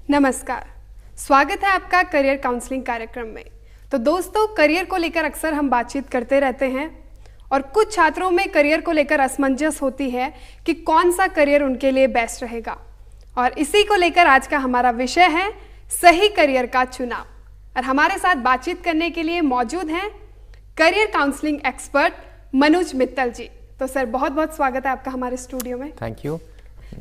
नमस्कार, स्वागत है आपका करियर काउंसलिंग कार्यक्रम में। तो दोस्तों, करियर को लेकर अक्सर हम बातचीत करते रहते हैं और कुछ छात्रों में करियर को लेकर असमंजस होती है कि कौन सा करियर उनके लिए बेस्ट रहेगा। और इसी को लेकर आज का हमारा विषय है सही करियर का चुनाव। और हमारे साथ बातचीत करने के लिए मौजूद हैं career counselling expert Manoj Mittal ji. तो सर, बहुत बहुत स्वागत है आपका हमारे स्टूडियो में। Thank you.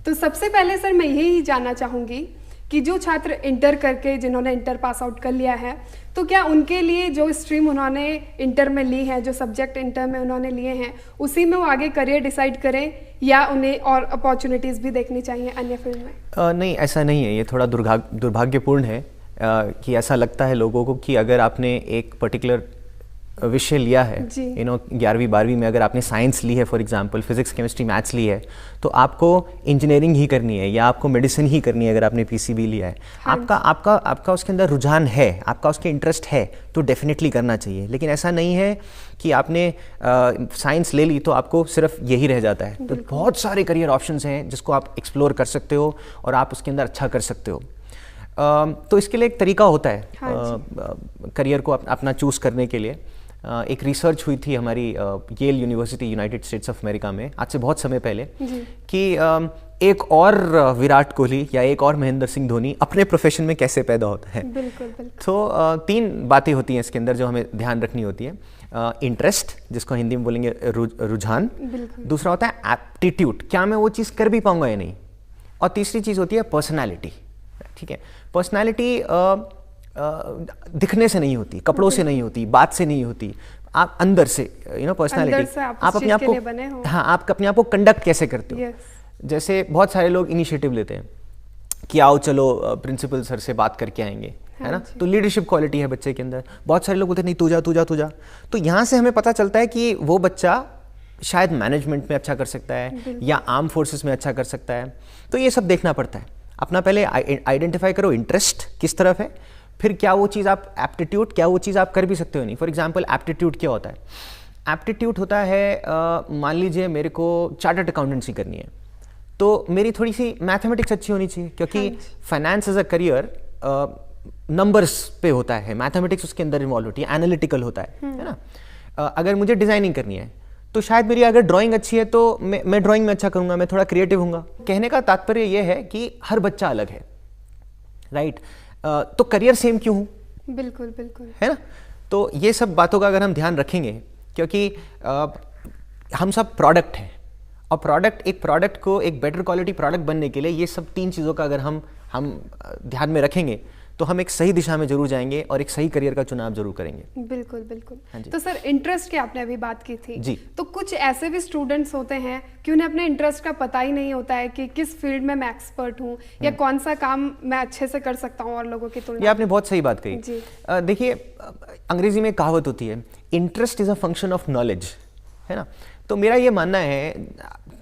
तो सबसे पहले सर, मैं यही जानना चाहूँगी कि जो छात्र इंटर करके, जिन्होंने इंटर पास आउट कर लिया है, तो क्या उनके लिए जो स्ट्रीम उन्होंने इंटर में ली है, जो सब्जेक्ट इंटर में उन्होंने लिए हैं, उसी में वो आगे करियर डिसाइड करें या उन्हें और अपॉर्चुनिटीज़ भी देखनी चाहिए अन्य फील्ड में? नहीं, ऐसा नहीं है। ये थोड़ा दुर्भाग्यपूर्ण है कि ऐसा लगता है लोगों को कि अगर आपने एक पर्टिकुलर विषय लिया है, 11वीं 12वीं में अगर आपने साइंस ली है, for example physics chemistry maths ली है, तो आपको इंजीनियरिंग ही करनी है या आपको मेडिसिन ही करनी है। अगर आपने पीसीबी लिया है, आपका उसके अंदर रुझान है, आपका उसके इंटरेस्ट है, तो डेफिनेटली करना चाहिए। लेकिन ऐसा नहीं है कि आपने साइंस ले ली तो आपको सिर्फ यही रह जाता है। तो बहुत सारे करियर ऑप्शंस हैं जिसको आप एक्सप्लोर कर सकते हो और आप उसके अंदर अच्छा कर सकते हो। तो इसके लिए एक तरीका होता है करियर को अपना चूज़ करने के लिए। एक रिसर्च हुई थी हमारी Yale University, United States of America में, आज से बहुत समय पहले, कि एक और विराट कोहली या एक और महेंद्र सिंह धोनी अपने प्रोफेशन में कैसे पैदा होता है। बिल्कुल। तो 3 बातें होती हैं इसके अंदर जो हमें ध्यान रखनी होती है। इंटरेस्ट, जिसको हिंदी में बोलेंगे रुझान। दूसरा होता है एप्टीट्यूड, क्या मैं वो चीज़ कर भी पाऊंगा या नहीं। और तीसरी चीज़ होती है पर्सनैलिटी। ठीक है, पर्सनैलिटी दिखने से नहीं होती, कपड़ों से नहीं होती, बात से नहीं होती, आप अंदर से, पर्सनैलिटी आप अपने आप को, हाँ, आप अपने आप को कंडक्ट कैसे करते हो। जैसे बहुत सारे लोग इनिशिएटिव लेते हैं कि आओ चलो प्रिंसिपल सर से बात करके आएंगे, है ना। तो लीडरशिप क्वालिटी है बच्चे के अंदर। बहुत सारे लोग बोलते हैं नहीं, तू जा। तो यहाँ से हमें पता चलता है कि वो बच्चा शायद मैनेजमेंट में अच्छा कर सकता है या आर्म फोर्सेस में अच्छा कर सकता है। तो ये सब देखना पड़ता है। अपना पहले आइडेंटिफाई करो इंटरेस्ट किस तरफ है, फिर क्या वो चीज़ आप एप्टीट्यूड, क्या वो चीज़ आप कर भी सकते हो नहीं। फॉर एग्जांपल एप्टीट्यूड क्या होता है? एप्टीट्यूड होता है, मान लीजिए मेरे को चार्टर्ड अकाउंटेंसी करनी है, तो मेरी थोड़ी सी मैथमेटिक्स अच्छी होनी चाहिए, क्योंकि finance as a career numbers पे होता है, मैथमेटिक्स उसके अंदर इन्वॉल्व होती है, एनालिटिकल होता है ना। अगर मुझे डिज़ाइनिंग करनी है तो शायद मेरी अगर ड्राइंग अच्छी है तो मैं ड्राइंग में अच्छा करूँगा, मैं थोड़ा क्रिएटिव हूँगा। कहने का तात्पर्य ये है कि हर बच्चा अलग है, राइट। तो करियर सेम क्यों हो? बिल्कुल, है ना। तो ये सब बातों का अगर हम ध्यान रखेंगे, क्योंकि हम सब प्रोडक्ट हैं, और एक प्रोडक्ट को एक बेटर क्वालिटी प्रोडक्ट बनने के लिए ये सब 3 चीज़ों का अगर हम ध्यान में रखेंगे तो हम एक सही दिशा में जरूर जाएंगे और एक सही करियर का चुनाव जरूर करेंगे। बिल्कुल। तो सर, इंटरेस्ट की आपने अभी बात की थी जी। तो कुछ ऐसे भी स्टूडेंट्स होते हैं कि उन्हें अपने इंटरेस्ट का पता ही नहीं होता है कि किस फील्ड में मैं एक्सपर्ट हूँ या कौन सा काम मैं अच्छे से कर सकता हूँ और लोगों की तुलना। ये आपने बहुत सही बात कही। देखिए, अंग्रेजी में कहावत होती है, interest is a function of knowledge, है ना। तो मेरा ये मानना है,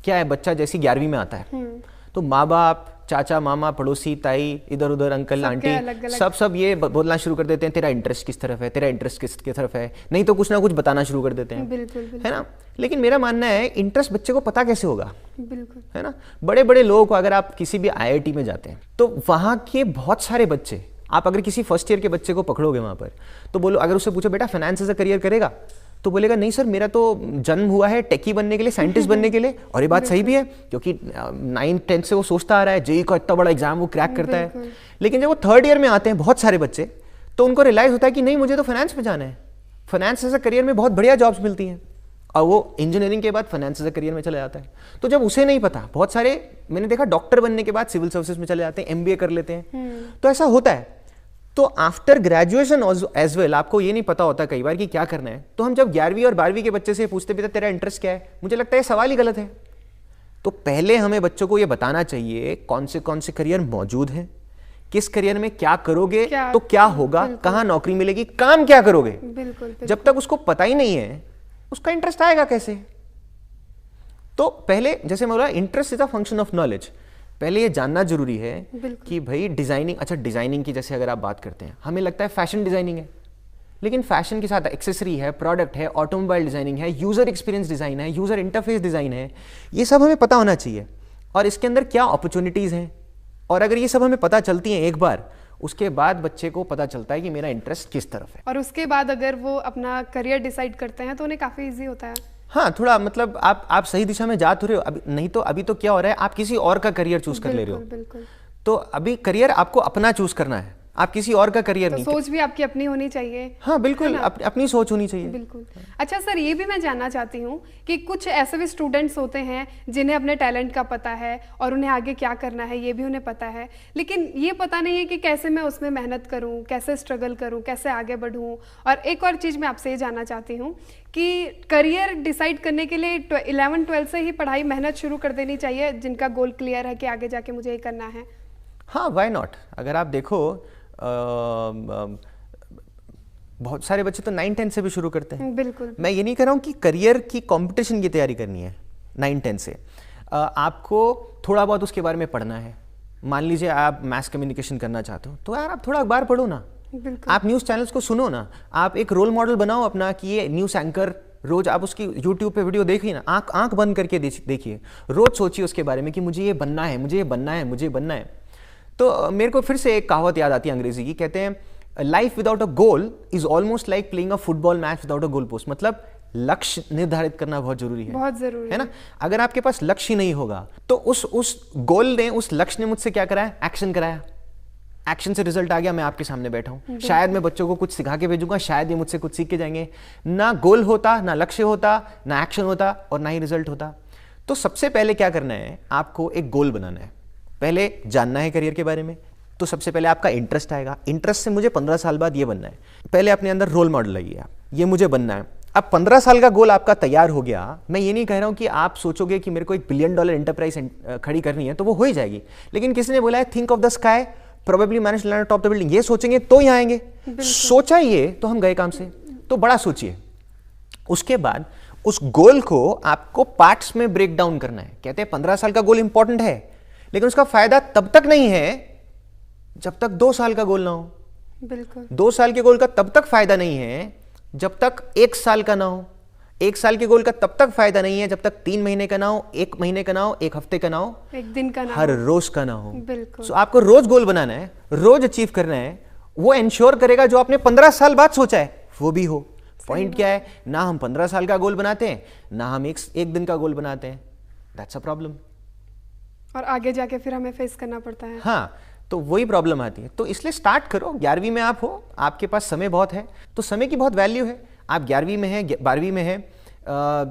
क्या है, बच्चा जैसी 11वीं में आता है तो माँ बाप, चाचा मामा, पड़ोसी, ताई, इधर उधर अंकल आंटी, सब ये बोलना शुरू कर देते हैं, तेरा इंटरेस्ट किस तरफ है, तेरा इंटरेस्ट किस तरफ है, नहीं तो कुछ ना कुछ बताना शुरू कर देते हैं। बिल्कुल। है ना। लेकिन मेरा मानना है, इंटरेस्ट बच्चे को पता कैसे होगा? बिल्कुल, है ना। बड़े बड़े लोगों को, अगर आप किसी भी IIT में जाते हैं तो वहाँ के बहुत सारे बच्चे, आप अगर किसी फर्स्ट ईयर के बच्चे को पकड़ोगे वहाँ पर, तो बोलो, अगर उससे पूछो बेटा फाइनेंस एज अ करियर करेगा, तो बोलेगा नहीं सर, मेरा तो जन्म हुआ है टेकी बनने के लिए, साइंटिस्ट बनने के लिए। और ये बात सही भी है, क्योंकि 9th-10th से वो सोचता आ रहा है, जेईई का इतना बड़ा एग्जाम वो क्रैक करता है। लेकिन जब वो 3rd ईयर में आते हैं बहुत सारे बच्चे, तो उनको रियलाइज होता है कि नहीं, मुझे तो फाइनेंस में जाना है, फाइनेंस एज अ करियर में बहुत बढ़िया जॉब्स मिलती हैं, और वो इंजीनियरिंग के बाद फाइनेंस एज अ करियर में चला जाता है। तो जब उसे नहीं पता, बहुत सारे मैंने देखा डॉक्टर बनने के बाद सिविल सर्विसेज में चले जाते हैं, MBA कर लेते हैं। तो ऐसा होता है। तो आफ्टर ग्रेजुएशन एज वेल आपको ये नहीं पता होता कई बार कि क्या करना है। तो हम जब 11वीं और 12वीं के बच्चे से पूछते भी तेरा इंटरेस्ट क्या है, मुझे लगता है सवाल ही गलत है। तो पहले हमें बच्चों को ये बताना चाहिए कौन से करियर मौजूद हैं, किस करियर में क्या करोगे, तो क्या होगा, कहाँ नौकरी मिलेगी, काम क्या करोगे। बिल्कुल। जब तक उसको पता ही नहीं है, उसका इंटरेस्ट आएगा कैसे? तो पहले, जैसे मैं बोला, interest is a function of knowledge. पहले ये जानना जरूरी है कि भाई डिजाइनिंग, अच्छा डिजाइनिंग की जैसे अगर आप बात करते हैं, हमें लगता है फैशन डिजाइनिंग है, लेकिन फैशन के साथ एक्सेसरी है, प्रोडक्ट है, ऑटोमोबाइल डिजाइनिंग है, यूजर एक्सपीरियंस डिजाइन है, यूजर इंटरफेस डिजाइन है, ये सब हमें पता होना चाहिए। और इसके अंदर क्या अपॉर्चुनिटीज हैं, और अगर ये सब हमें पता चलती हैं एक बार, उसके बाद बच्चे को पता चलता है कि मेरा इंटरेस्ट किस तरफ है। और उसके बाद अगर वो अपना करियर डिसाइड करते हैं तो उन्हें काफ़ी ईजी होता है। हाँ, थोड़ा मतलब आप सही दिशा में जा तो रहे हो। अभी नहीं तो अभी तो क्या हो रहा है, आप किसी और का करियर चूज कर ले रहे हो। बिल्कुल। तो अभी करियर आपको अपना चूज करना है, आप किसी और का करियर तो नहीं। सोच भी आपकी अपनी होनी चाहिए। हाँ बिल्कुल, अपनी सोच होनी चाहिए। बिल्कुल। अच्छा सर, ये भी मैं जानना चाहती हूँ कि कुछ ऐसे भी स्टूडेंट्स होते हैं जिन्हें अपने टैलेंट का पता है और उन्हें आगे क्या करना है ये भी उन्हें पता है, लेकिन ये पता नहीं है कि कैसे मैं उसमें मेहनत करूँ, कैसे स्ट्रगल करूँ, कैसे आगे बढ़ूँ। और एक और चीज़ मैं आपसे ये जानना चाहती हूँ कि करियर डिसाइड करने के लिए 11-12 से ही पढ़ाई मेहनत शुरू कर देनी चाहिए, जिनका गोल क्लियर है कि आगे जाके मुझे ये करना है। हाँ, वाई नॉट। अगर आप देखो बहुत सारे बच्चे तो 9-10 से भी शुरू करते हैं। बिल्कुल। मैं ये नहीं कह रहा हूँ कि करियर की कंपटीशन की तैयारी करनी है 9-10 से। आपको थोड़ा बहुत उसके बारे में पढ़ना है। मान लीजिए आप मास कम्युनिकेशन करना चाहते हो, तो यार आप थोड़ा अखबार पढ़ो ना, आप न्यूज़ चैनल्स को सुनो ना, आप एक रोल मॉडल बनाओ अपना कि ये न्यूज़ एंकर, रोज आप उसकी यूट्यूब पे वीडियो देखिए ना, आंख बंद करके देखिए, रोज सोचिए उसके बारे में कि मुझे ये बनना है, मुझे ये बनना है, मुझे बनना है। तो मेरे को फिर से एक कहावत याद आती है अंग्रेजी की, कहते हैं life without a goal is almost like playing a football match without a goal post. मतलब लक्ष्य निर्धारित करना बहुत जरूरी है, बहुत जरूरी है ना। अगर आपके पास लक्ष्य नहीं होगा तो उस गोल ने, उस लक्ष्य ने मुझसे क्या कराया, एक्शन कराया, एक्शन से रिजल्ट आ गया, मैं आपके सामने बैठा हूं। शायद मैं बच्चों को कुछ सिखा के भेजूंगा, शायद ये मुझसे कुछ सीख के जाएंगे। ना गोल होता, ना लक्ष्य होता, ना एक्शन होता और ना ही रिजल्ट होता। तो सबसे पहले क्या करना है, आपको एक गोल बनाना है। पहले जानना है करियर के बारे में, तो सबसे पहले आपका इंटरेस्ट आएगा। इंटरेस्ट से मुझे 15 साल बाद ये बनना है, पहले अपने अंदर रोल मॉडल लाइए आप, ये मुझे बनना है। अब 15 साल का गोल आपका तैयार हो गया। मैं ये नहीं कह रहा हूं कि आप सोचोगे कि मेरे को $1 बिलियन एंटरप्राइज खड़ी करनी है तो वो हो ही जाएगी, लेकिन किसी ने बोला है think of the sky probably manage land top the building, ये सोचेंगे तो यहाँ आएंगे। सोचा ये तो हम गए काम से। तो बड़ा सोचिए, उसके बाद उस गोल को आपको पार्ट्स में ब्रेक डाउन करना है। कहते हैं 15 साल का गोल इंपॉर्टेंट है, लेकिन उसका फायदा तब तक नहीं है जब तक 2 साल का गोल ना हो। बिल्कुल। 2 साल के गोल का तब तक फायदा नहीं है जब तक 1 साल का ना हो। 1 साल के गोल का तब तक फायदा नहीं है जब तक 3 महीने का ना हो, 1 महीने का ना हो, 1 हफ्ते का ना हो, 1 दिन का ना हो, हर रोज का ना हो। बिल्कुल। So, आपको रोज गोल बनाना है, रोज अचीव करना है। वो इंश्योर करेगा जो आपने 15 साल बाद सोचा है वो भी हो। पॉइंट क्या है, ना हम 15 साल का गोल बनाते हैं, ना हम एक दिन का गोल बनाते हैं। That's a problem. और आगे जाके फिर हमें फेस करना पड़ता है। हाँ, तो वही प्रॉब्लम आती है। तो इसलिए स्टार्ट करो। 11वीं में आप हो, आपके पास समय बहुत है, तो समय की बहुत वैल्यू है। आप 11वीं में है, 12वीं में है,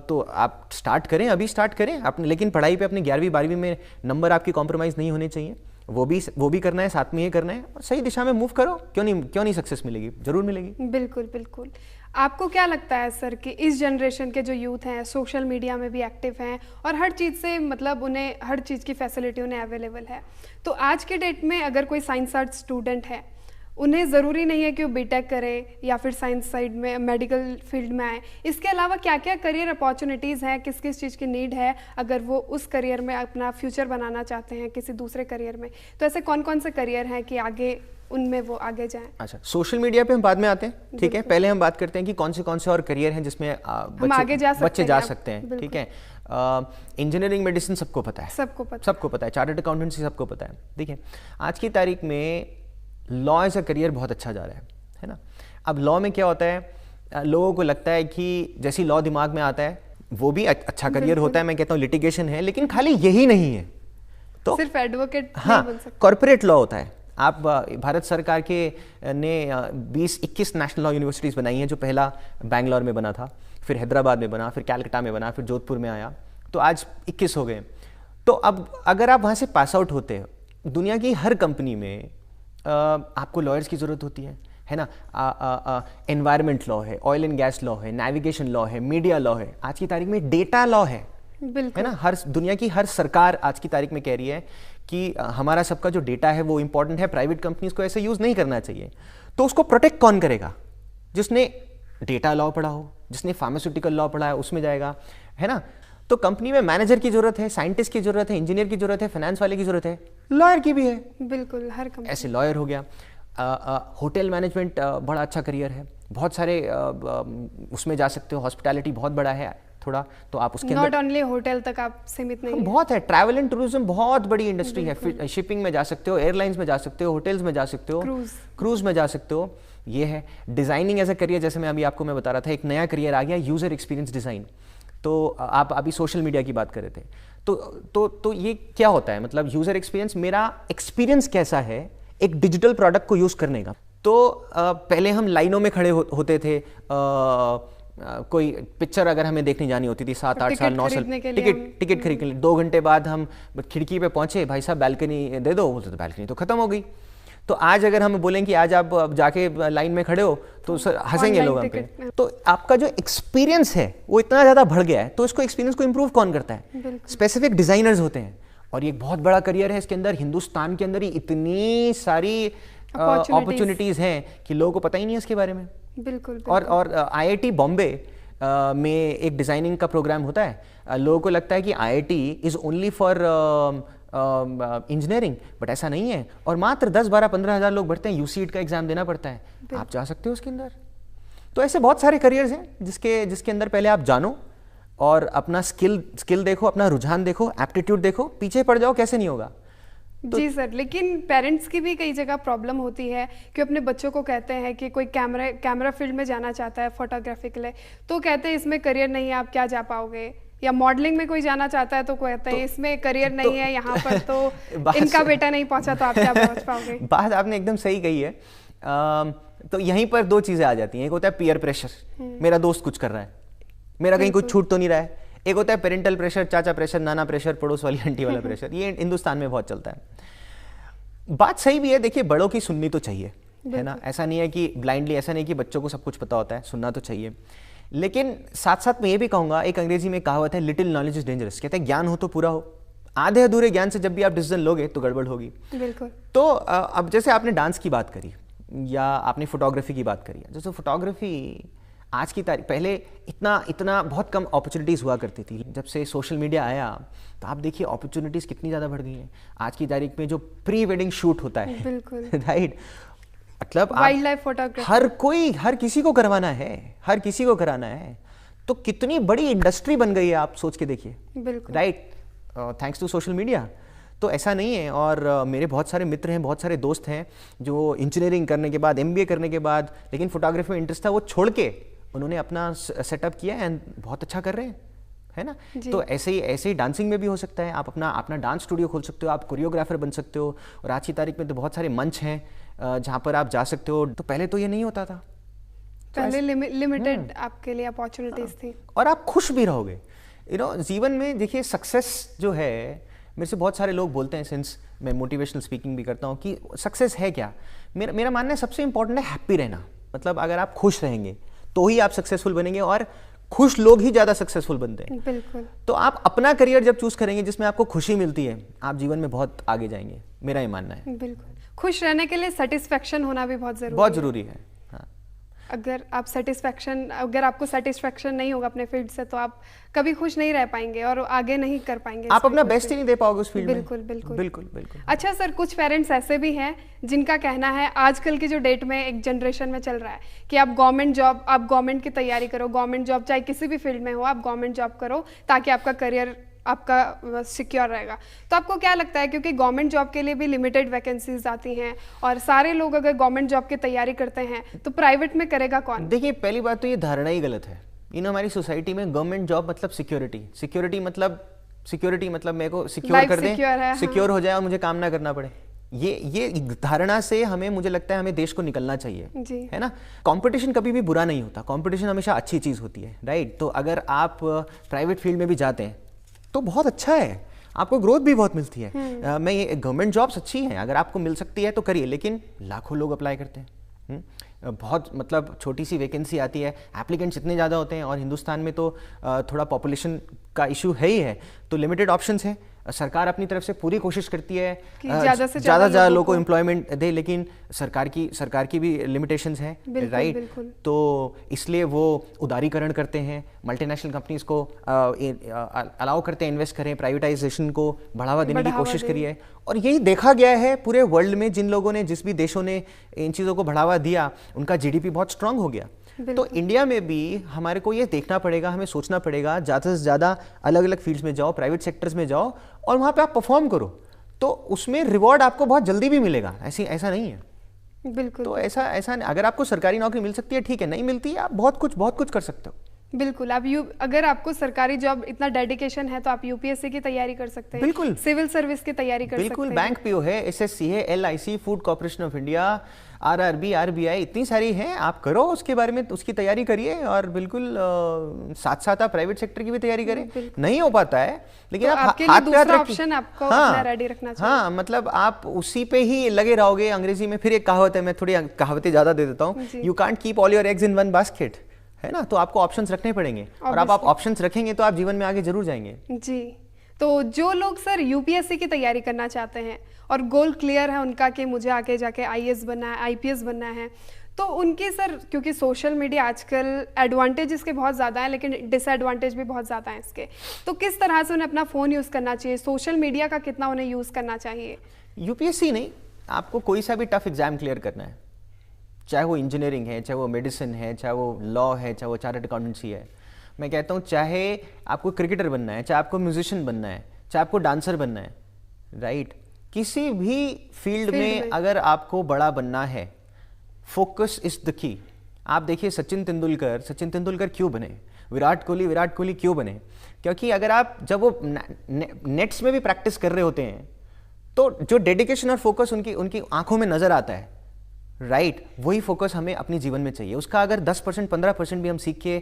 तो आप स्टार्ट करें, अभी स्टार्ट करें अपने। लेकिन पढ़ाई पे अपने 11वीं 12वीं में नंबर आपकी कॉम्प्रोमाइज़ नहीं होने चाहिए। वो भी करना है, साथ में ये करना है और सही दिशा में मूव करो। क्यों नहीं सक्सेस मिलेगी, जरूर मिलेगी। बिल्कुल बिल्कुल। आपको क्या लगता है सर कि इस जनरेशन के जो यूथ हैं सोशल मीडिया में भी एक्टिव हैं और हर चीज़ से मतलब उन्हें हर चीज़ की फैसिलिटी उन्हें अवेलेबल है, तो आज के डेट में अगर कोई साइंस आर्ट स्टूडेंट है, उन्हें ज़रूरी नहीं है कि वो बीटेक करे या फिर साइंस साइड में मेडिकल फील्ड में आए, इसके अलावा क्या क्या करियर अपॉर्चुनिटीज़ हैं, किस किस चीज़ की नीड है अगर वो उस करियर में अपना फ्यूचर बनाना चाहते हैं किसी दूसरे करियर में, तो ऐसे कौन कौन से करियर हैं कि आगे उनमें वो आगे जाएं? अच्छा, सोशल मीडिया पे हम बाद में आते हैं, ठीक है। पहले हम बात करते हैं कि कौन से और करियर हैं जिसमें बच्चे जा सकते हैं, ठीक है। इंजीनियरिंग, मेडिसिन सबको पता है, सबको पता है। चार्टर्ड अकाउंटेंसी सबको पता है, ठीक है। आज की तारीख में लॉ एज अ करियर बहुत अच्छा जा रहा है ना। अब लॉ में क्या होता है, लोगों को लगता है कि जैसी लॉ दिमाग में आता है वो भी अच्छा करियर होता है। मैं कहता हूँ लिटिगेशन है, लेकिन खाली यही नहीं है, तो सिर्फ एडवोकेट हाँ, कॉर्पोरेट लॉ होता है। आप भारत सरकार के ने 20-21 नेशनल लॉ यूनिवर्सिटीज़ बनाई हैं, जो पहला बैंगलोर में बना था, फिर हैदराबाद में बना, फिर कैलकाटा में बना, फिर जोधपुर में आया, तो आज 21 हो गए। तो अब अगर आप वहाँ से पास आउट होते हो, दुनिया की हर कंपनी में आपको लॉयर्स की ज़रूरत होती है ना। एनवायरमेंट लॉ है, ऑयल एंड गैस लॉ है, नेविगेशन लॉ है, मीडिया लॉ है, आज की तारीख में डेटा लॉ है ना। हर दुनिया की हर सरकार आज की तारीख में कह रही है कि हमारा सबका जो डेटा है वो इंपॉर्टेंट है, प्राइवेट कंपनीज को ऐसे यूज़ नहीं करना चाहिए। तो उसको प्रोटेक्ट कौन करेगा? जिसने डेटा लॉ पढ़ा हो, जिसने फार्मास्यूटिकल लॉ पढ़ा है उसमें जाएगा, है ना। तो कंपनी में मैनेजर की जरूरत है, साइंटिस्ट की जरूरत है, इंजीनियर की जरूरत है, फाइनेंस वाले की जरूरत है, लॉयर की भी है। बिल्कुल, हर कंपनी ऐसे लॉयर हो गया। होटल मैनेजमेंट बड़ा अच्छा करियर है, बहुत सारे उसमें जा सकते हो। हॉस्पिटैलिटी बहुत बड़ा है, थोड़ा, तो आप उसके नॉट ओनली होटल तक आप सीमित नहीं हैं। बहुत है, ट्रैवल एंड टूरिज्म बहुत बड़ी इंडस्ट्री है। शिपिंग में जा सकते हो, एयरलाइंस में जा सकते हो, होटल्स में जा सकते हो, क्रूज में जा सकते हो। ये है डिजाइनिंग एज अ करियर। जैसे मैं अभी आपको मैं बता रहा था, एक नया करियर आ गया, यूजर एक्सपीरियंस डिजाइन। तो आप अभी सोशल मीडिया की बात कर रहे थे, तो ये क्या होता है, मतलब यूजर एक्सपीरियंस, मेरा एक्सपीरियंस कैसा है एक डिजिटल प्रोडक्ट को यूज करने का। तो पहले हम लाइनों में खड़े होते थे, कोई पिक्चर अगर हमें देखने जानी होती थी 7-8 साल 9 साल, टिकट खरीदने के लिए 2 घंटे बाद हम खिड़की पे पहुंचे, भाई साहब बैल्कनी दे दो, बोलते तो बैल्कनी तो खत्म हो गई। तो आज अगर हम बोलें कि आज आप जाके लाइन में खड़े हो तो हंसेंगे लोग हम पे। तो आपका जो एक्सपीरियंस है वो इतना ज़्यादा बढ़ गया है, तो इसको एक्सपीरियंस को इम्प्रूव कौन करता है? स्पेसिफिक डिजाइनर्स होते हैं, और ये एक बहुत बड़ा करियर है। इसके अंदर हिंदुस्तान के अंदर ही इतनी सारी अपॉर्चुनिटीज हैं कि लोगों को पता ही नहीं है इसके बारे में। बिल्कुल। और IIT बॉम्बे में एक डिजाइनिंग का प्रोग्राम होता है। लोगों को लगता है कि IIT is only for engineering, but ऐसा नहीं है। और मात्र 10-12-15 हज़ार लोग बढ़ते हैं, UCET का एग्जाम देना पड़ता है, आप जा सकते हो उसके अंदर। तो ऐसे बहुत सारे करियर्स हैं जिसके अंदर पहले आप जानो और अपना स्किल देखो, अपना रुझान देखो, एप्टीट्यूड देखो, पीछे पड़ जाओ कैसे नहीं होगा। जी सर, लेकिन पेरेंट्स की भी कई जगह प्रॉब्लम होती है कि अपने बच्चों को कहते हैं कि कोई कैमरा फील्ड में जाना चाहता है, फोटोग्राफी के लिए, तो कहते हैं इसमें करियर नहीं है, आप क्या जा पाओगे। या मॉडलिंग में कोई जाना चाहता है तो कहते हैं इसमें करियर नहीं है, यहाँ पर तो इनका बेटा नहीं पहुंचा तो आप क्या पहुंच पाओगे। बात आपने एकदम सही कही है। तो यहीं पर 2 चीजें आ जाती हैं। एक होता है पीयर प्रेशर, मेरा दोस्त कुछ कर रहा है, मेरा कहीं कुछ छूट तो नहीं रहा है। एक होता है पेरेंटल प्रेशर, चाचा प्रेशर, नाना प्रेशर, पड़ोस वाली आंटी वाला प्रेशर। ये हिंदुस्तान में बहुत चलता है। बात सही भी है, देखिए बड़ों की सुननी तो चाहिए, है ना। ऐसा नहीं है कि ब्लाइंडली, ऐसा नहीं कि बच्चों को सब कुछ पता होता है, सुनना तो चाहिए। लेकिन साथ साथ मैं ये भी कहूंगा, एक अंग्रेजी में कहावत है, लिटिल नॉलेज इज डेंजरस। कहते हैं ज्ञान हो तो पूरा हो, आधे अधूरे ज्ञान से जब भी आप डिसीजन लोगे तो गड़बड़ होगी। बिल्कुल। तो अब जैसे आपने डांस की बात करी या आपने फोटोग्राफी की बात करी, जैसे फोटोग्राफी आज की तारीख, पहले इतना बहुत कम अपॉर्चुनिटीज़ हुआ करती थी। जब से सोशल मीडिया आया तो आप देखिए अपॉर्चुनिटीज़ कितनी ज़्यादा बढ़ गई हैं। आज की तारीख में जो प्री वेडिंग शूट होता है, बिल्कुल राइट, मतलब वाइल्ड लाइफ फोटोग्राफी हर किसी को करवाना है, हर किसी को कराना है। तो कितनी बड़ी इंडस्ट्री बन गई है, आप सोच के देखिए, right, thanks to social media. तो ऐसा नहीं है। और मेरे बहुत सारे मित्र हैं, बहुत सारे दोस्त हैं जो इंजीनियरिंग करने के बाद, MBA करने के बाद, लेकिन फोटोग्राफी में इंटरेस्ट था, वो छोड़ के उन्होंने अपना सेटअप किया एंड बहुत अच्छा कर रहे हैं, है ना। तो ऐसे ही डांसिंग में भी हो सकता है। आप अपना डांस स्टूडियो खोल सकते हो, आप कोरियोग्राफर बन सकते हो। और आज की तारीख में तो बहुत सारे मंच हैं जहाँ पर आप जा सकते हो। तो पहले तो ये नहीं होता था, पहले लिमिटेड आपके लिए अपॉर्चुनिटीज थी। और आप खुश भी रहोगे, जीवन में। देखिए सक्सेस जो है, मेरे से बहुत सारे लोग बोलते हैं, सिंस मैं मोटिवेशनल स्पीकिंग भी करता हूँ, कि सक्सेस है क्या। मेरा मानना है सबसे इंपॉर्टेंट है हैप्पी रहना। मतलब अगर आप खुश रहेंगे तो ही आप सक्सेसफुल बनेंगे, और खुश लोग ही ज्यादा सक्सेसफुल बनते हैं। बिल्कुल। तो आप अपना करियर जब चूज करेंगे जिसमें आपको खुशी मिलती है, आप जीवन में बहुत आगे जाएंगे, मेरा ये मानना है। बिल्कुल। खुश रहने के लिए सेटिस्फेक्शन होना भी बहुत जरूरी है। हाँ। अगर आपको सेटिस्फेक्शन नहीं होगा अपने फील्ड से, तो आप कभी खुश नहीं रह पाएंगे और आगे नहीं कर पाएंगे, आप अपना बेस्ट ही नहीं दे पाओगे उस फील्ड में। बिल्कुल। अच्छा सर, कुछ पेरेंट्स ऐसे भी हैं जिनका कहना है, आजकल की जो डेट में एक जनरेशन में चल रहा है कि आप गवर्नमेंट की तैयारी करो, गवर्नमेंट जॉब चाहे किसी भी फील्ड में हो, आप गवर्नमेंट जॉब करो ताकि आपका करियर आपका सिक्योर रहेगा। तो आपको क्या लगता है, क्योंकि गवर्नमेंट जॉब के लिए भी लिमिटेड वैकेंसीज आती हैं और सारे लोग अगर गवर्नमेंट जॉब की तैयारी करते हैं तो प्राइवेट में करेगा कौन? देखिए, पहली बात तो ये धारणा ही गलत है। हमारी सोसाइटी में गवर्नमेंट जॉब मतलब सिक्योरिटी मतलब मेरे को सिक्योर कर दें, सिक्योर हो जाए और मुझे काम ना करना पड़े। ये धारणा से मुझे लगता है हमें देश को निकलना चाहिए, है ना। कंपटीशन कभी भी बुरा नहीं होता, कंपटीशन हमेशा अच्छी चीज होती है, राइट। तो अगर आप प्राइवेट फील्ड में भी जाते हैं तो बहुत अच्छा है, आपको ग्रोथ भी बहुत मिलती है। गवर्नमेंट जॉब्स अच्छी हैं, अगर आपको मिल सकती है तो करिए, लेकिन लाखों लोग अप्लाई करते हैं। बहुत मतलब छोटी सी वैकेंसी आती है, एप्लीकेंट्स इतने ज़्यादा होते हैं, और हिंदुस्तान में तो थोड़ा पॉपुलेशन का इशू है ही है, तो लिमिटेड ऑप्शंस हैं। सरकार अपनी तरफ से पूरी कोशिश करती है ज़्यादा लोगों को एम्प्लॉयमेंट दे, लेकिन सरकार की भी लिमिटेशंस हैं, राइट। तो इसलिए वो उदारीकरण करते हैं, मल्टीनेशनल कंपनीज को अलाउ करते हैं इन्वेस्ट करें, प्राइवेटाइजेशन को बढ़ावा देने की कोशिश करी है। और यही देखा गया है पूरे वर्ल्ड में, जिस भी देशों ने इन चीज़ों को बढ़ावा दिया, उनका GDP बहुत स्ट्रांग हो गया। तो इंडिया में भी हमारे को ये देखना पड़ेगा, हमें सोचना पड़ेगा, ज़्यादा से ज़्यादा अलग अलग फील्ड्स में जाओ, प्राइवेट सेक्टर्स में जाओ और वहाँ पे आप परफॉर्म करो, तो उसमें रिवॉर्ड आपको बहुत जल्दी भी मिलेगा। ऐसा नहीं है। बिल्कुल। तो ऐसा अगर आपको सरकारी नौकरी मिल सकती है ठीक है, नहीं मिलती है आप बहुत कुछ कर सकते हो। बिल्कुल। आप अगर आपको सरकारी जॉब इतना डेडिकेशन है तो आप यूपीएससी की तैयारी कर सकते हैं, बिल्कुल सिविल सर्विस की तैयारी कर सकते हैं, बिल्कुल बैंक पीओ है, एसएससी है, LIC, food corporation of India, RRB, RBI, इतनी सारी हैं, आप करो उसके बारे में, उसकी तैयारी करिए और बिल्कुल साथ साथ आप प्राइवेट सेक्टर की भी तैयारी करें। नहीं हो पाता है लेकिन तो आप आपके हाथ लिए पे हाथ दूसरा रखिए। ऑप्शन आपको हाँ, अपना रेडी रखना चाहिए। हाँ, मतलब आप उसी पे ही लगे रहोगे। अंग्रेजी में फिर एक कहावत है, मैं थोड़ी कहावतें ज्यादा दे देता हूँ, you can't keep all your eggs in one basket, है ना। तो आपको ऑप्शंस रखने पड़ेंगे और आप ऑप्शंस रखेंगे तो आप जीवन में आगे जरूर जाएंगे। जी। तो जो लोग सर यूपीएससी की तैयारी करना चाहते हैं और गोल क्लियर है उनका कि मुझे आगे जाके आईएएस बनना है, आईपीएस बनना है, तो उनकी सर, क्योंकि सोशल मीडिया आजकल एडवांटेज इसके बहुत ज़्यादा है लेकिन डिसएडवांटेज भी बहुत ज़्यादा है इसके, तो किस तरह से उन्हें अपना फ़ोन यूज़ करना चाहिए, सोशल मीडिया का कितना उन्हें यूज़ करना चाहिए? यूपीएससी नहीं, आपको कोई सा भी टफ एग्जाम क्लियर करना है, चाहे वो इंजीनियरिंग है, चाहे वो मेडिसिन है, चाहे वो लॉ है, चाहे वो चार्टर्ड अकाउंटेंसी है। मैं कहता हूँ चाहे आपको क्रिकेटर बनना है, चाहे आपको म्यूजिशियन बनना है, चाहे आपको डांसर बनना है, राइट, किसी भी फील्ड में अगर आपको बड़ा बनना है, फोकस इज द की। आप देखिए सचिन तेंदुलकर क्यों बने, विराट कोहली क्यों बने? क्योंकि अगर आप जब वो नेट्स में भी प्रैक्टिस कर रहे होते हैं तो जो डेडिकेशन और फोकस उनकी आंखों में नजर आता है, राइट, वही फोकस हमें अपने जीवन में चाहिए। उसका अगर 10% 15% भी हम सीख के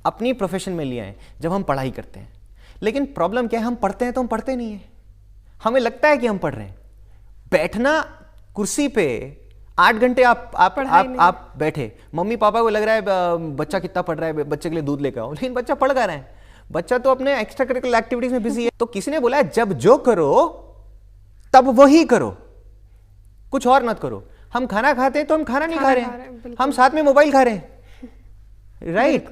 अपनी प्रोफेशन में ले आए जब हम पढ़ाई करते हैं। लेकिन प्रॉब्लम क्या है, हम पढ़ते हैं तो हम पढ़ते नहीं है, हमें लगता है कि हम पढ़ रहे हैं। बैठना कुर्सी पे 8 घंटे आप बैठे, मम्मी पापा को लग रहा है बच्चा कितना पढ़ रहा है, बच्चे के लिए दूध लेकर आओ, लेकिन बच्चा पढ़ कर रहा है, बच्चा तो अपने एक्स्ट्रा करिकुलर एक्टिविटीज में बिजी है। तो किसी ने बोला है जब जो करो तब वही करो, कुछ और मत करो। हम खाना खाते हैं तो हम खाना नहीं खा रहे हैं, हम साथ में मोबाइल खा रहे हैं, राइट।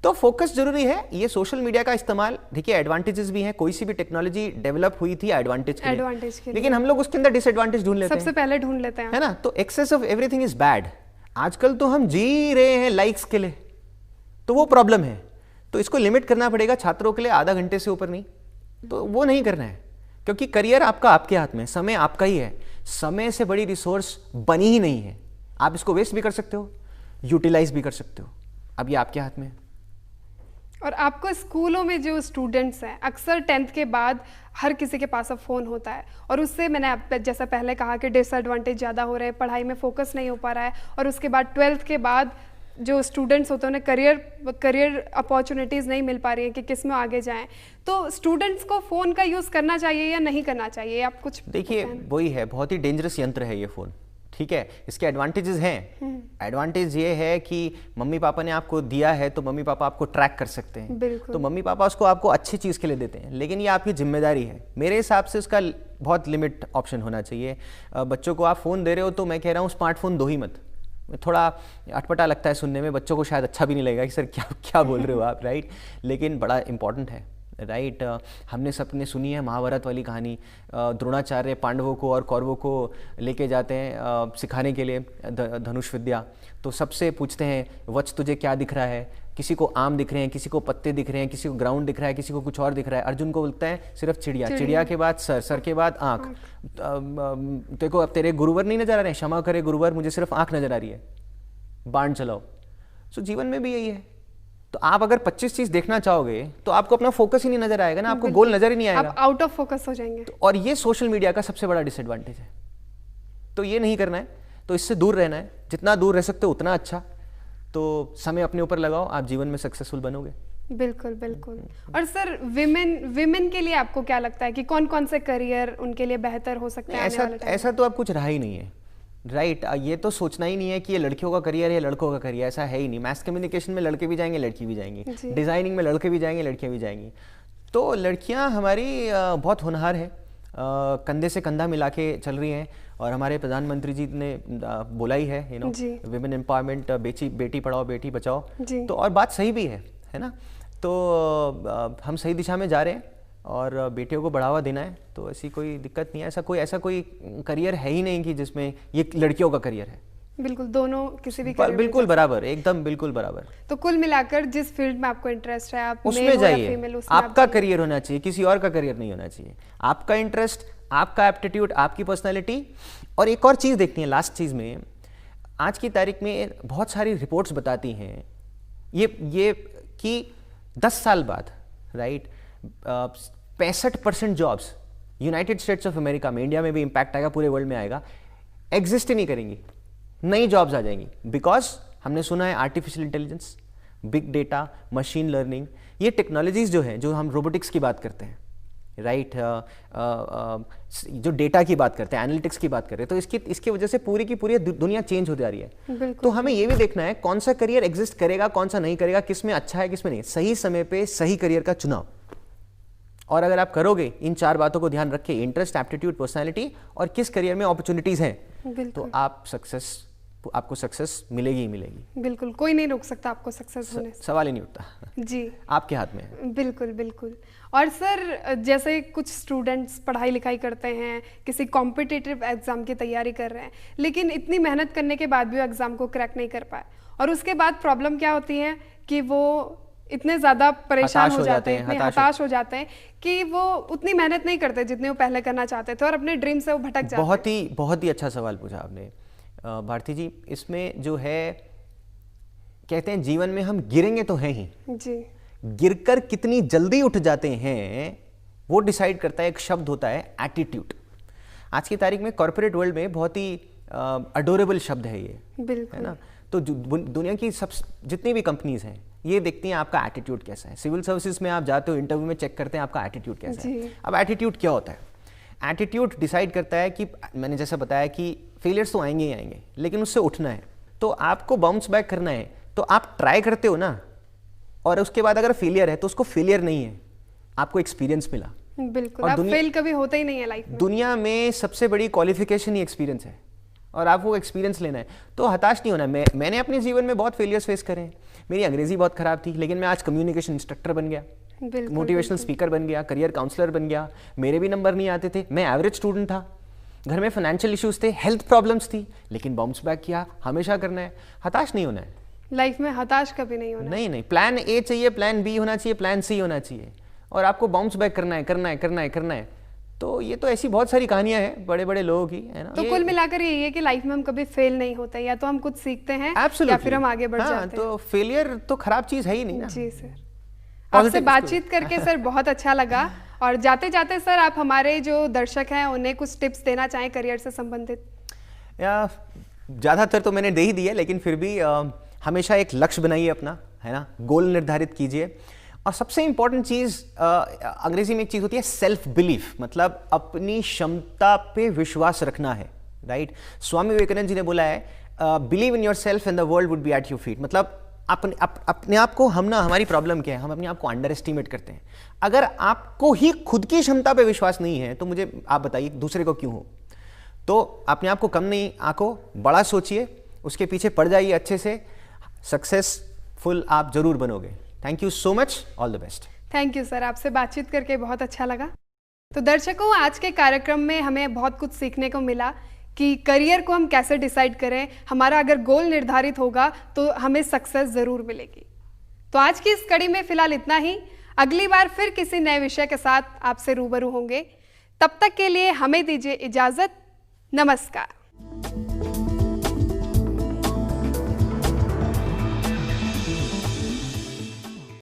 तो फोकस जरूरी है। ये सोशल मीडिया का इस्तेमाल, देखिए एडवांटेजेस भी हैं, कोई सी भी टेक्नोलॉजी डेवलप हुई थी एडवांटेज के लिए, लेकिन हम लोग उसके अंदर डिसएडवांटेज ढूंढ लेते हैं, सबसे पहले ढूंढ लेते हैं, है ना। तो excess of everything is bad. आजकल तो हम जी रहे हैं लाइक्स के लिए, तो वो प्रॉब्लम है। तो इसको लिमिट करना पड़ेगा छात्रों के लिए, आधा घंटे से ऊपर नहीं, तो वो नहीं करना है, क्योंकि करियर आपके हाथ में, समय आपका ही है, समय से बड़ी रिसोर्स बनी ही नहीं है। आप इसको वेस्ट भी कर सकते हो, यूटिलाइज भी कर सकते हो, अब ये आपके हाथ में है। और आपको स्कूलों में जो स्टूडेंट्स हैं, अक्सर 10th के बाद हर किसी के पास अब फ़ोन होता है और उससे मैंने जैसा पहले कहा कि डिसएडवांटेज ज़्यादा हो रहे हैं, पढ़ाई में फोकस नहीं हो पा रहा है, और उसके बाद 12th के बाद जो स्टूडेंट्स होते हैं उन्हें करियर अपॉर्चुनिटीज़ नहीं मिल पा रही है कि किस में आगे जाएं। तो स्टूडेंट्स को फ़ोन का यूज़ करना चाहिए या नहीं करना चाहिए, आप कुछ देखिए। वही है, बहुत ही डेंजरस यंत्र है ये फ़ोन, ठीक है। इसके एडवांटेजेस हैं। एडवांटेज ये है कि मम्मी पापा ने आपको दिया है तो मम्मी पापा आपको ट्रैक कर सकते हैं, तो मम्मी पापा उसको आपको अच्छी चीज़ के लिए देते हैं, लेकिन ये आपकी जिम्मेदारी है। मेरे हिसाब से उसका बहुत लिमिट ऑप्शन होना चाहिए। बच्चों को आप फ़ोन दे रहे हो तो मैं कह रहा हूँ स्मार्टफोन दो ही मत। थोड़ा अटपटा लगता है सुनने में, बच्चों को शायद अच्छा भी नहीं लगेगा कि सर क्या बोल रहे हो आप, राइट, लेकिन बड़ा इंपॉर्टेंट है, राइट। हमने सबने सुनी है महाभारत वाली कहानी, द्रोणाचार्य पांडवों को और कौरवों को लेके जाते हैं सिखाने के लिए धनुष विद्या। तो सबसे पूछते हैं वत्स तुझे क्या दिख रहा है, किसी को आम दिख रहे हैं, किसी को पत्ते दिख रहे हैं, किसी को ग्राउंड दिख रहा है, किसी को कुछ और दिख रहा है। अर्जुन को बोलता है सिर्फ चिड़िया, चिड़िया के बाद सर के बाद आँख। देखो अब तेरे गुरुवर नहीं नजर आ रहे हैं, क्षमा करे गुरुवर, मुझे सिर्फ आँख नजर आ रही है, बाण चलाओ। सो जीवन में भी यही है। तो आप अगर 25 चीज देखना चाहोगे तो आपको अपना फोकस ही नहीं नजर आएगा ना, आपको गोल नजर ही नहीं आएगा, आप आउट ऑफ फोकस हो जाएंगे। और ये सोशल मीडिया का सबसे बड़ा डिसएडवांटेज है। तो ये नहीं करना है, तो इससे दूर रहना है, जितना दूर रह सकते हो उतना अच्छा। तो समय अपने ऊपर लगाओ, आप जीवन में सक्सेसफुल बनोगे। बिल्कुल बिल्कुल। और सर विमेन के लिए आपको क्या लगता है कि कौन कौन से करियर उनके लिए बेहतर हो सकते हैं? ऐसा तो अब कुछ रहा ही नहीं है, राइट। ये तो सोचना ही नहीं है कि ये लड़कियों का करियर है, लड़कों का करियर, ऐसा है ही नहीं। मैथ कम्युनिकेशन में लड़के भी जाएंगे, लड़की भी जाएंगी, डिजाइनिंग में लड़के भी जाएंगे, लड़कियां भी जाएंगी। तो लड़कियां हमारी बहुत होनहार है, कंधे से कंधा मिला के चल रही हैं, और हमारे प्रधानमंत्री जी ने बोला ही है, विमेन एम्पावरमेंट, बेटी पढ़ाओ बेटी बचाओ। तो और बात सही भी है ना। तो हम सही दिशा में जा रहे हैं और बेटियों को बढ़ावा देना है, तो ऐसी कोई दिक्कत नहीं है। ऐसा कोई करियर है ही नहीं कि जिसमें ये लड़कियों का करियर है, बिल्कुल, दोनों किसी भी career में बिल्कुल जा बराबर, एकदम बिल्कुल बराबर। तो कुल मिलाकर जिस फील्ड में आपको इंटरेस्ट है, आप उसमें मेल हो या जाइए, फीमेल, उसमें आप आपका जाइए। करियर होना चाहिए, किसी और का करियर नहीं होना चाहिए। आपका इंटरेस्ट, आपका एप्टीट्यूड, आपकी पर्सनैलिटी। और एक और चीज़ देखनी है लास्ट चीज़ में, आज की तारीख में बहुत सारी रिपोर्ट्स बताती हैं ये कि 10 साल बाद, right, 65% jobs United States of America में, इंडिया में भी इम्पैक्ट आएगा, पूरे वर्ल्ड में आएगा, एग्जिस्ट ही नहीं करेंगी, नई जॉब्स आ जाएंगी। बिकॉज हमने सुना है artificial intelligence, big data, machine learning, ये टेक्नोलॉजीज जो है, जो हम रोबोटिक्स की बात करते हैं, राइट, जो डेटा की बात करते हैं, एनालिटिक्स की बात करते हैं, तो इसकी वजह से पूरी की पूरी दुनिया चेंज हो जा रही है। तो हमें ये भी देखना है कौन सा करियर एग्जिस्ट करेगा, कौन सा नहीं करेगा, किस में अच्छा है, किस में नहीं। सही समय पे सही करियर का चुनाव, और अगर आप करोगे इन 4 बातों को ध्यान रख के, इंटरेस्ट, एप्टीट्यूड, पर्सनैलिटी, और किस करियर में अपॉर्चुनिटीज हैं, तो आपको सक्सेस मिलेगी ही मिलेगी। बिल्कुल, कोई नहीं रोक सकता आपको सक्सेस होने से। सवाल ही नहीं उठता। जी, आपके हाथ में है। बिल्कुल बिल्कुल। और सर, जैसे कुछ स्टूडेंट्स पढ़ाई लिखाई करते हैं, किसी कॉम्पिटिटिव एग्जाम की तैयारी कर रहे हैं, लेकिन इतनी मेहनत करने के बाद भी वो एग्जाम को क्रैक नहीं कर पाए, और उसके बाद प्रॉब्लम क्या होती है कि वो इतने ज़्यादा परेशान हो जाते हैं, इतने हताश हो जाते हैं कि वो उतनी मेहनत नहीं करते जितनी वो पहले करना चाहते थे, और अपने ड्रीम से वो भटक जाते हैं। बहुत ही अच्छा सवाल पूछा आपने भारती जी। इसमें जो है, कहते हैं जीवन में हम गिरेंगे तो हैं ही जी, गिरकर कितनी जल्दी उठ जाते हैं वो डिसाइड करता है, एक शब्द होता है एटीट्यूड। आज की तारीख में कॉर्पोरेट वर्ल्ड में बहुत ही अडोरेबल शब्द है ये, है ना। तो दुनिया की सब जितनी भी कंपनीज हैं ये देखती हैं आपका एटीट्यूड कैसा है। सिविल सर्विसेज में आप जाते हो, इंटरव्यू में चेक करते हैं आपका एटीट्यूड कैसा है। अब एटीट्यूड क्या होता है? एटीट्यूड डिसाइड करता है कि मैंने जैसे बताया कि फेलियर्स तो आएंगे ही आएंगे, लेकिन उससे उठना है, तो आपको बाउंस बैक करना है, तो आप ट्राई करते हो ना, और उसके बाद अगर फेलियर है तो उसको फेलियर नहीं है, आपको एक्सपीरियंस मिला। बिल्कुल, आप फेल कभी होता ही नहीं है लाइफ में। दुनिया में सबसे बड़ी क्वालिफिकेशन ही एक्सपीरियंस है, और आपको एक्सपीरियंस लेना है, तो हताश नहीं होना। मैंने अपने जीवन में बहुत फेलियर्स फेस करे हैं। मेरी अंग्रेजी बहुत खराब थी, लेकिन मैं आज कम्युनिकेशन इंस्ट्रक्टर बन गया, मोटिवेशनल स्पीकर बन गया, करियर काउंसलर बन गया। मेरे भी नंबर नहीं आते थे, मैं एवरेज स्टूडेंट था, घर में फाइनेंशियल इश्यूज थे, हेल्थ प्रॉब्लम्स थी, लेकिन बाउंस बैक किया। हमेशा करना है, हताश नहीं होना है लाइफ में, हताश कभी नहीं होना। नहीं, प्लान ए चाहिए, प्लान बी होना चाहिए, प्लान सी होना चाहिए, और आपको बाउंस बैक करना है। तो ये तो ऐसी बहुत सारी कहानियां हैं बड़े बड़े लोगों की, है ना। तो कुल मिलाकर यही है कि लाइफ में हम कभी फेल नहीं होते, या तो हम कुछ सीखते हैं या फिर हम आगे बढ़ जाते हैं। तो फेलियर तो खराब चीज है ही नहीं ना। जी सर, आपसे बातचीत करके सर बहुत अच्छा लगा। और जाते जाते सर, आप हमारे जो दर्शक हैं उन्हें कुछ टिप्स देना चाहें करियर से संबंधित? ज़्यादातर तो मैंने दे ही दिया, लेकिन फिर भी हमेशा एक लक्ष्य बनाइए अपना, है ना, गोल निर्धारित कीजिए। और सबसे इंपॉर्टेंट चीज़, अंग्रेजी में एक चीज़ होती है सेल्फ बिलीफ, मतलब अपनी क्षमता पे विश्वास रखना है, राइट। स्वामी विवेकानंद जी ने बोला है, believe in your self and the world would be at your feet. मतलब अपने आप को, हम ना, हमारी प्रॉब्लम क्या है, हम अपने आप को अंडर एस्टिमेट करते हैं। अगर आपको ही खुद की क्षमता पे विश्वास नहीं है, तो मुझे आप बताइए दूसरे को क्यों हो। तो अपने आप को कम नहीं आंको, बड़ा सोचिए, उसके पीछे पड़ जाइए अच्छे से, सक्सेसफुल आप जरूर बनोगे। Thank you so much, all the best. Thank you sir, आपसे बातचीत करके बहुत अच्छा लगा। तो दर्शकों, आज के कार्यक्रम में हमें बहुत कुछ सीखने को मिला कि करियर को हम कैसे डिसाइड करें। हमारा अगर गोल निर्धारित होगा तो हमें सक्सेस ज़रूर मिलेगी। तो आज की इस कड़ी में फिलहाल इतना ही। अगली बार फिर किसी नए विषय के साथ आपसे रूबरू होंगे। तब तक के लिए हमें दीजिए इजाज़त। नमस्कार।